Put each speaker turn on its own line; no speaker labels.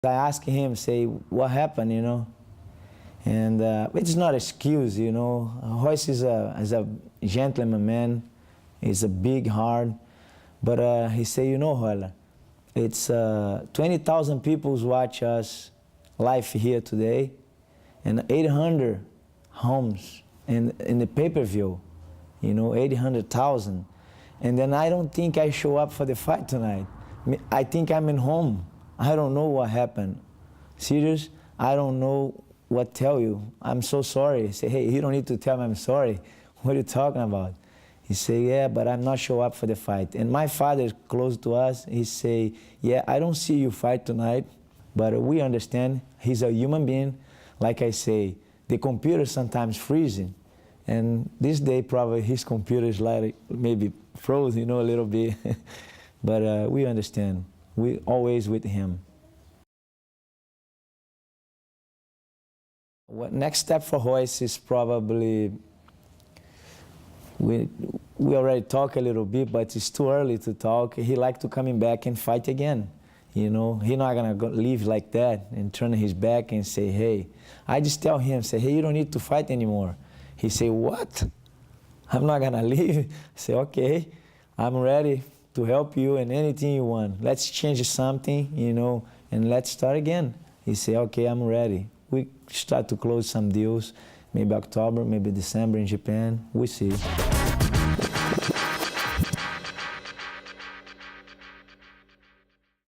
I asked him, say, what happened, you know? And it's not an excuse, you know. Royce is a gentleman man. He's a big heart. But he said, you know, Royler, it's 20,000 people watch us live here today, and 800 homes in the pay-per-view, you know, 800,000. And then I don't think I show up for the fight tonight. I think I'm in home. I don't know what happened. Serious, I don't know what to tell you. I'm so sorry. I say, hey, you don't need to tell me I'm sorry. What are you talking about? He say, yeah, but I'm not show up for the fight. And my father is close to us. He say, yeah, I don't see you fight tonight, but we understand he's a human being. Like I say, the computer sometimes freezing. And this day, probably his computer is like maybe frozen, you know, a little bit. But we understand. We always with him. What next step for Royce is probably, we already talked a little bit, but it's too early to talk. He like to coming back and fight again. You know, he's not gonna leave like that and turn his back and say, hey. I just tell him, say, hey, you don't need to fight anymore. He say, what? I'm not gonna leave. I say, okay, I'm ready to help you in anything you want. Let's change something, you know, and let's start again. He say, okay, I'm ready. We start to close some deals, maybe October, maybe December in Japan. We see.